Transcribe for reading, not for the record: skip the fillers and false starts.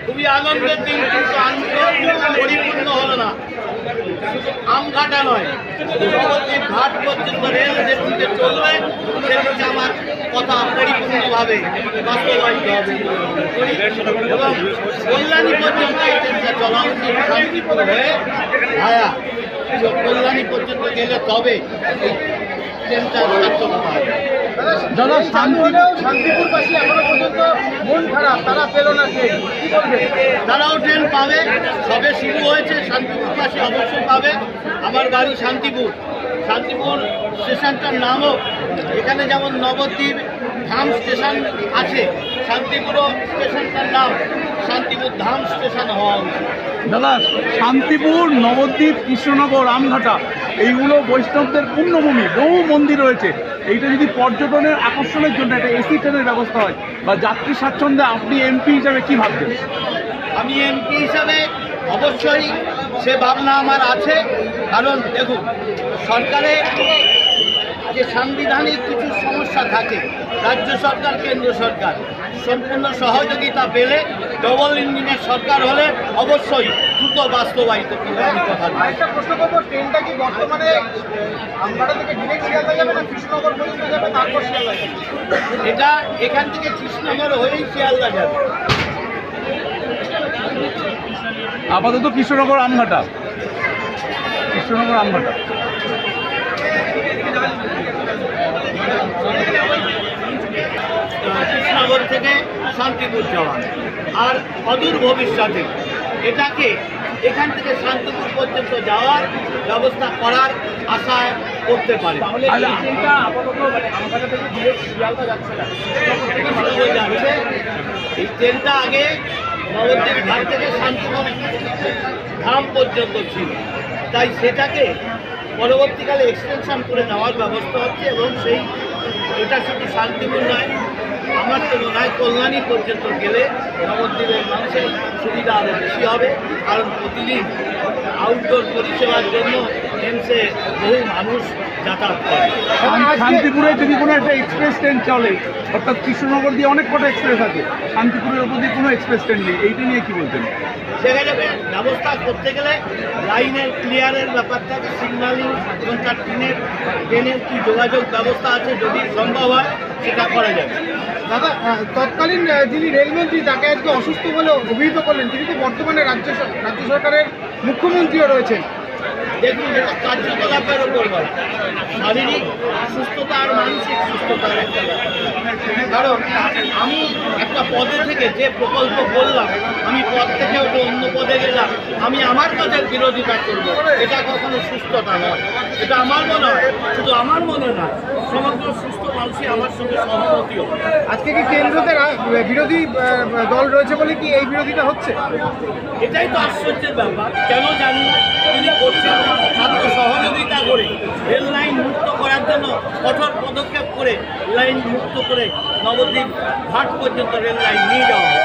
খুবই আনন্দের দিন, কিন্তু পরিপূর্ণ হলো না। আমঘাটা নয়, নবদ্বীপ ঘাট পর্যন্ত রেল যেদিকে চলবে সেদিকে আমার কথা পরিপূর্ণভাবে বাস্তবায়িত হবে এবং কল্যাণী পর্যন্ত এই ট্রেনটা চলা উচিত শান্তিপুর হয়ে ভায়া কল্যাণী পর্যন্ত গেলে তবে এই ট্রেনটা সার্থকতা হবে। দাদা শান্তিপুরবাসী এখনো পর্যন্ত মন খারাপ, তারা পেল না ট্রেন, কি বলবে? তারাও ট্রেন পাবে, সবে শুরু হয়েছে। শান্তিপুরবাসী অবশ্যই পাবে। আমার বাড়ি শান্তিপুর, শান্তিপুর স্টেশনটার নামও এখানে যেমন নবদ্বীপ ধাম স্টেশন আছে, শান্তিপুরও স্টেশনটার নাম শান্তিপুর ধাম স্টেশন হওয়া উচিত। দাদা শান্তিপুর, নবদ্বীপ, কৃষ্ণনগর, আমঘাটা এইগুলো বৈষ্ণবদের পুণ্যভূমি, বহু মন্দির রয়েছে। এইটা যদি পর্যটনের আকর্ষণের জন্য একটা এসি ট্রেনের ব্যবস্থা হয় বা যাত্রী স্বাচ্ছন্দ্যে, আপনি এমপি হিসাবে কি ভাবছেন? আমি এমপি হিসাবে অবশ্যই সে ভাবনা আমার আছে। কারণ দেখুন, সরকারের যে সাংবিধানিক কিছু সমস্যা থাকে, রাজ্য সরকার কেন্দ্র সরকার সম্পূর্ণ সহযোগিতা পেলে ডবল ইঞ্জিনের সরকার হলে অবশ্যই দ্রুত বাস্তবায়িত করবে। আমি কথা বলি। আরেকটা প্রশ্ন করবো, ট্রেনটা কি বর্তমানে আমঘাটা থেকে ডিরেক্ট শিয়ালদা যাবে না কৃষ্ণনগর পর্যন্ত যাবে, তারপর শিয়ালদা যাবে? এটা এখান থেকে কৃষ্ণনগর হয়েই শিয়ালদা যাবে। আপাতত কৃষ্ণনগর আমঘাটা, কৃষ্ণনগর আমঘাটা। কৃষ্ণনগর থেকে শান্তিপুর যাওয়া, আর অদূর ভবিষ্যতে এটাকে এখান থেকে শান্তিপুর পর্যন্ত যাওয়ার ব্যবস্থা করার আশা করতে পারে। যাচ্ছে এই ট্রেনটা আগে নবদ্বীপ ঘাট থেকে শান্তিপুর ধাম পর্যন্ত ছিল, তাই সেটাকে পরবর্তীকালে এক্সটেনশন করে নেওয়ার ব্যবস্থা হচ্ছে এবং সেই এটা শুধু শান্তিপুর নয়, আমার তো মনে হয় কল্যাণী পর্যন্ত গেলে নবদ্বীপের মানুষের সুবিধা আরও বেশি হবে। কারণ প্রতিদিন আউটডোর পরিষেবার জন্য এমসে বহু মানুষ যাতায়াত করে। শান্তিপুরে যদি কোনো একটা এক্সপ্রেস ট্রেন চলে, অর্থাৎ কৃষ্ণনগর দিয়ে অনেক কটা এক্সপ্রেস আছে, শান্তিপুরের ওপর দিয়ে কোনো এক্সপ্রেস ট্রেন নেই, এইটা নিয়ে কী বলতেন? সেখানে ব্যবস্থা করতে গেলে লাইনের ক্লিয়ারের ব্যাপার থাকে, সিগন্যালিং এবং তার ট্রেনের কী যোগাযোগ ব্যবস্থা আছে, যদি সম্ভব হয় সেটা করা যাবে। দাদা, তৎকালীন যিনি রেলমন্ত্রী তাকে আজকে অসুস্থ বলে অভিহিত করলেন, তিনি তো বর্তমানে রাজ্য সরকারের মুখ্যমন্ত্রীও রয়েছেন। দেখুন, এটা কার্যকলাপের ওপর বলা, শারীরিক সুস্থতা আর মানসিক সুস্থতার একটা ব্যাপার। কারণ আমি একটা পদে থেকে যে প্রকল্প বললাম, আমি পদ থেকে ওটা অন্য পদে গেলাম, আমি আমার কাজের বিরোধিতা করবো, এটা কখনো সুস্থতা নয়। এটা আমার মনে হয়, শুধু আমার মনে না, সমগ্র সুস্থ মানুষই আমার সঙ্গে সহমতিও। আজকে কি কেন্দ্রতে বিরোধী দল রয়েছে বলে কি এই বিরোধিতা হচ্ছে? এটাই তো আশ্চর্যের ব্যাপার। কেন জানি না, তিনি করছেন ছাত্র সহযোগিতা করে রেল লাইন মুক্ত করার জন্য কঠোর পদক্ষেপ করে লাইন মুক্ত করে নবদ্বীপ ঘাট পর্যন্ত রেল লাইন নিয়ে যাওয়া হয়।